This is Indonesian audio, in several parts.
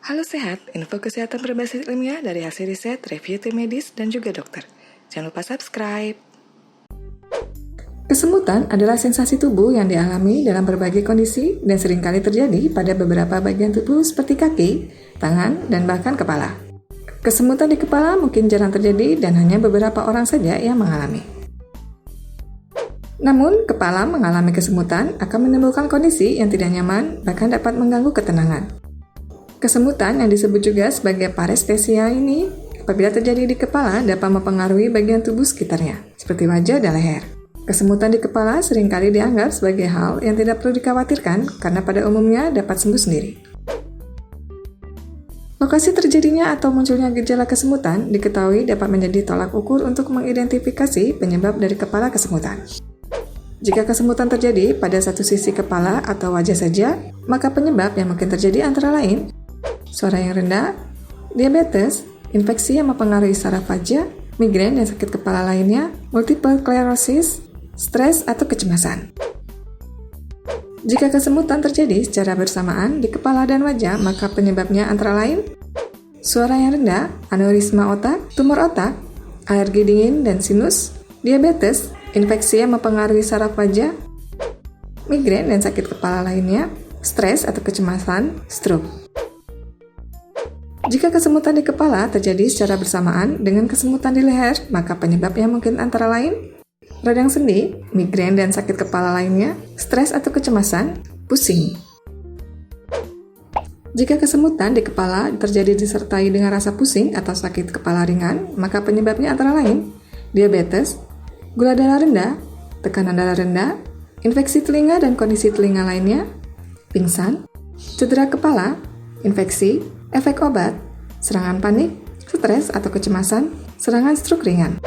Halo Sehat, info kesehatan berbasis ilmiah dari hasil riset, review tim medis, dan juga dokter. Jangan lupa subscribe. Kesemutan adalah sensasi tubuh yang dialami dalam berbagai kondisi dan seringkali terjadi pada beberapa bagian tubuh seperti kaki, tangan, dan bahkan kepala. Kesemutan di kepala mungkin jarang terjadi dan hanya beberapa orang saja yang mengalami. Namun, kepala mengalami kesemutan akan menimbulkan kondisi yang tidak nyaman, bahkan dapat mengganggu ketenangan. Kesemutan yang disebut juga sebagai parestesia ini, apabila terjadi di kepala dapat mempengaruhi bagian tubuh sekitarnya, seperti wajah dan leher. Kesemutan di kepala seringkali dianggap sebagai hal yang tidak perlu dikhawatirkan karena pada umumnya dapat sembuh sendiri. Lokasi terjadinya atau munculnya gejala kesemutan diketahui dapat menjadi tolak ukur untuk mengidentifikasi penyebab dari kepala kesemutan. Jika kesemutan terjadi pada satu sisi kepala atau wajah saja, maka penyebab yang mungkin terjadi antara lain suara yang rendah, diabetes, infeksi yang mempengaruhi saraf wajah, migrain dan sakit kepala lainnya, multiple sclerosis, stres atau kecemasan. Jika kesemutan terjadi secara bersamaan di kepala dan wajah, maka penyebabnya antara lain suara yang rendah, aneurisma otak, tumor otak, alergi dingin dan sinus, diabetes, infeksi yang mempengaruhi saraf wajah, migrain dan sakit kepala lainnya, stres atau kecemasan, stroke. Jika kesemutan di kepala terjadi secara bersamaan dengan kesemutan di leher, maka penyebabnya mungkin antara lain radang sendi, migrain dan sakit kepala lainnya, stres atau kecemasan, pusing. Jika kesemutan di kepala terjadi disertai dengan rasa pusing atau sakit kepala ringan, maka penyebabnya antara lain diabetes, gula darah rendah, tekanan darah rendah, infeksi telinga dan kondisi telinga lainnya, pingsan, cedera kepala, infeksi, efek obat, serangan panik, stres atau kecemasan, serangan stroke ringan.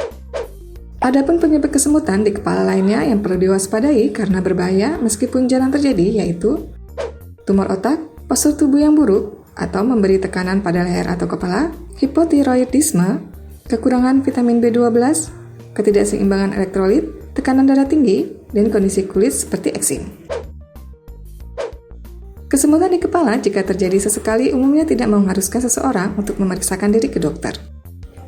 Adapun penyebab kesemutan di kepala lainnya yang perlu diwaspadai karena berbahaya meskipun jarang terjadi yaitu tumor otak, postur tubuh yang buruk, atau memberi tekanan pada leher atau kepala, hipotiroidisme, kekurangan vitamin B12, ketidakseimbangan elektrolit, tekanan darah tinggi, dan kondisi kulit seperti eksim. Kesemutan di kepala jika terjadi sesekali umumnya tidak mengharuskan seseorang untuk memeriksakan diri ke dokter.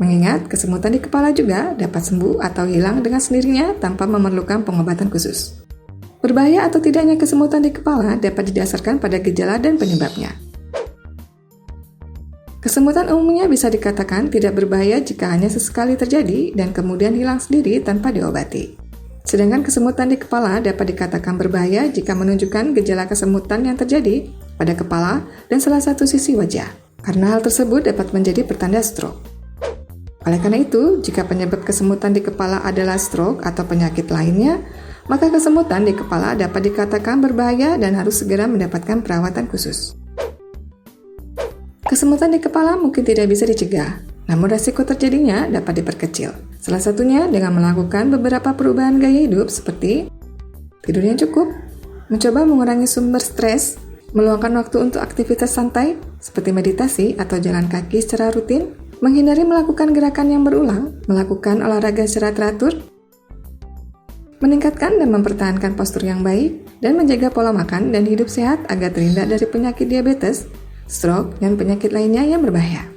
Mengingat kesemutan di kepala juga dapat sembuh atau hilang dengan sendirinya tanpa memerlukan pengobatan khusus. Berbahaya atau tidaknya kesemutan di kepala dapat didasarkan pada gejala dan penyebabnya. Kesemutan umumnya bisa dikatakan tidak berbahaya jika hanya sesekali terjadi dan kemudian hilang sendiri tanpa diobati. Sedangkan kesemutan di kepala dapat dikatakan berbahaya jika menunjukkan gejala kesemutan yang terjadi pada kepala dan salah satu sisi wajah, karena hal tersebut dapat menjadi pertanda stroke. Oleh karena itu, jika penyebab kesemutan di kepala adalah stroke atau penyakit lainnya, maka kesemutan di kepala dapat dikatakan berbahaya dan harus segera mendapatkan perawatan khusus. Kesemutan di kepala mungkin tidak bisa dicegah, namun resiko terjadinya dapat diperkecil. Salah satunya dengan melakukan beberapa perubahan gaya hidup seperti tidur yang cukup, mencoba mengurangi sumber stres, meluangkan waktu untuk aktivitas santai seperti meditasi atau jalan kaki secara rutin, menghindari melakukan gerakan yang berulang, melakukan olahraga secara teratur, meningkatkan dan mempertahankan postur yang baik, dan menjaga pola makan dan hidup sehat agar terhindar dari penyakit diabetes, stroke, dan penyakit lainnya yang berbahaya.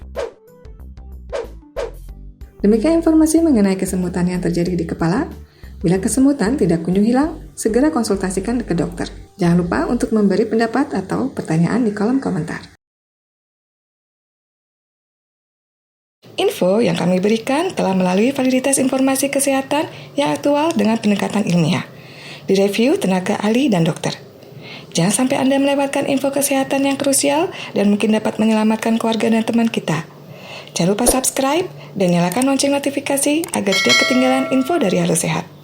Demikian informasi mengenai kesemutan yang terjadi di kepala. Bila kesemutan tidak kunjung hilang, segera konsultasikan ke dokter. Jangan lupa untuk memberi pendapat atau pertanyaan di kolom komentar. Info yang kami berikan telah melalui validitas informasi kesehatan yang aktual dengan pendekatan ilmiah, direview tenaga ahli dan dokter. Jangan sampai Anda melewatkan info kesehatan yang krusial dan mungkin dapat menyelamatkan keluarga dan teman kita. Jangan lupa subscribe dan nyalakan lonceng notifikasi agar tidak ketinggalan info dari Halo Sehat.